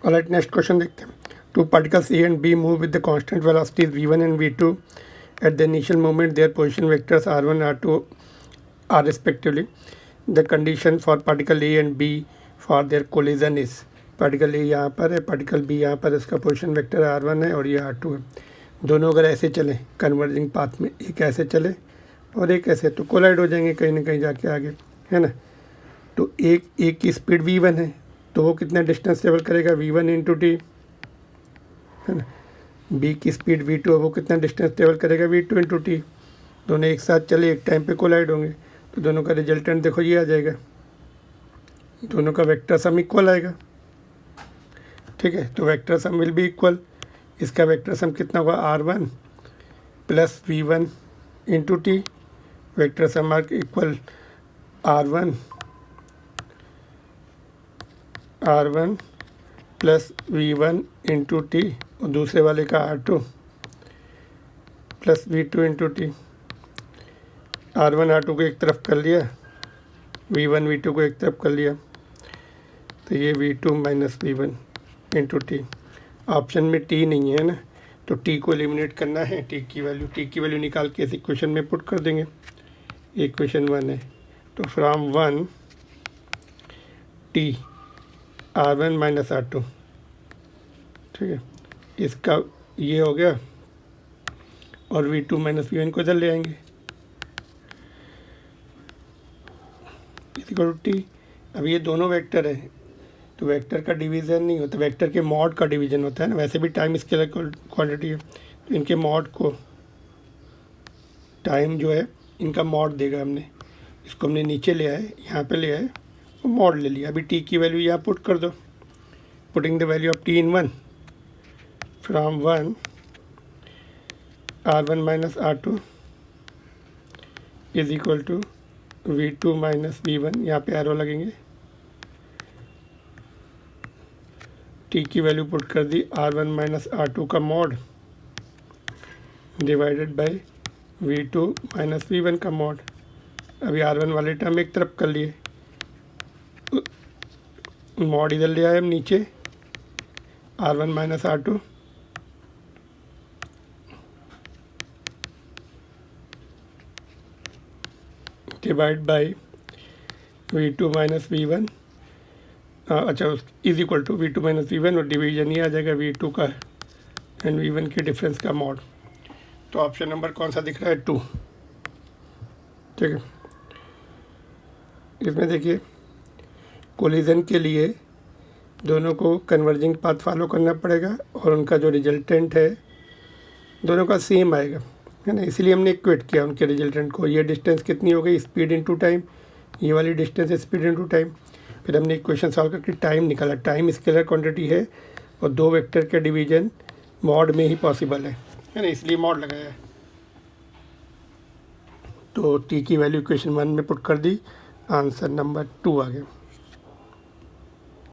Alright, next question देखते हैं. Two particles A and B move with the constant velocities v1 and v2 at the initial moment. Their position vectors r1 r2 are respectively. The condition for particle a and b for their collision is, particle A यहाँ पर है, particle B यहाँ पर, इसका position vector r1 है और ये r2 है. दोनों अगर ऐसे चले कन्वर्जिंग पाथ में, एक ऐसे चले और एक ऐसे, तो कोलाइड हो जाएंगे कहीं ना कहीं जाके आगे, है ना. तो एक की स्पीड v1 है, तो वो कितना डिस्टेंस ट्रेवल करेगा, v1 इंटू टी, है ना. बी की स्पीड v2 है, वो कितना डिस्टेंस ट्रेवल करेगा, v2 इंटू टी. दोनों एक साथ चले, एक टाइम पे कोलाइड होंगे, तो दोनों का रिजल्टेंट देखो ये आ जाएगा, दोनों का वेक्टर सम इक्वल आएगा. ठीक है, तो vector sum will be equal. इसका वेक्टर सम कितना होगा, r1 plus v1 into T. Vector sum are equal r1 plus v1 into T और दूसरे वाले का r2 plus v2 into T. r1 r2 को एक तरफ कर लिया, v1 v2 को एक तरफ कर लिया, तो ये v2 minus v1 into T. Option में t नहीं है ना, तो t को एलिमिनेट करना है. t की वैल्यू निकाल के इस इक्वेशन में पुट कर देंगे. इक्वेशन 1 है, तो from 1 t r1 minus r2. ठीक है, इसका ये हो गया और v2 माइनस v1 को इधर ले आएंगे, इक्वल टू टी. अब ये दोनों वेक्टर है, तो वेक्टर का डिवीज़न नहीं होता, वेक्टर के मॉड का डिवीज़न होता है ना. वैसे भी टाइम स्केलर क्वांटिटी है, तो इनके मॉड को, टाइम जो है इनका मॉड देगा. इसको हमने नीचे ले आए, यहाँ पे ले आए और मॉड ले लिया. अभी टी की वैल्यू यहाँ पुट कर दो. Putting the value of T in 1 from 1 r1 minus r2 is equal to v2 minus v1. यहाँ पे एरो लगेंगे. टी की वैल्यू पुट कर दी, r1 माइनस r2 का mod divided by v2 minus v1 का मॉड. अभी r1 वाले term एक तरफ कर लिए, मॉड इधर ले आए हम नीचे, r1 minus r2 divide by v2 minus v1. अच्छा, is equal to v2 minus v1 और डिवीजन ये आ जाएगा v2 का एंड v1 के डिफरेंस का मॉड. तो ऑप्शन नंबर कौन सा दिख रहा है, 2. ठीक है, इसमें देखिए कोलिजन के लिए दोनों को कन्वर्जिंग पाथ फॉलो करना पड़ेगा और उनका जो रिजल्टेंट है दोनों का सेम आएगा, है ना. इसीलिए हमने इक्वेट किया उनके रिजल्टेंट को. ये डिस्टेंस कितनी हो गई, स्पीड इनटू टाइम. ये वाली डिस्टेंस है स्पीड इनटू टाइम. फिर हमने इक्वेशन सॉल्व करके टाइम निकाला. टाइम स्केलर क्वांटिटी है और दो वेक्टर के डिवीजन मॉड में ही पॉसिबल है ना, इसलिए मॉड लगाया है. तो टी की वैल्यू इक्वेशन 1 में पुट कर दी, आंसर नंबर 2 आ गया.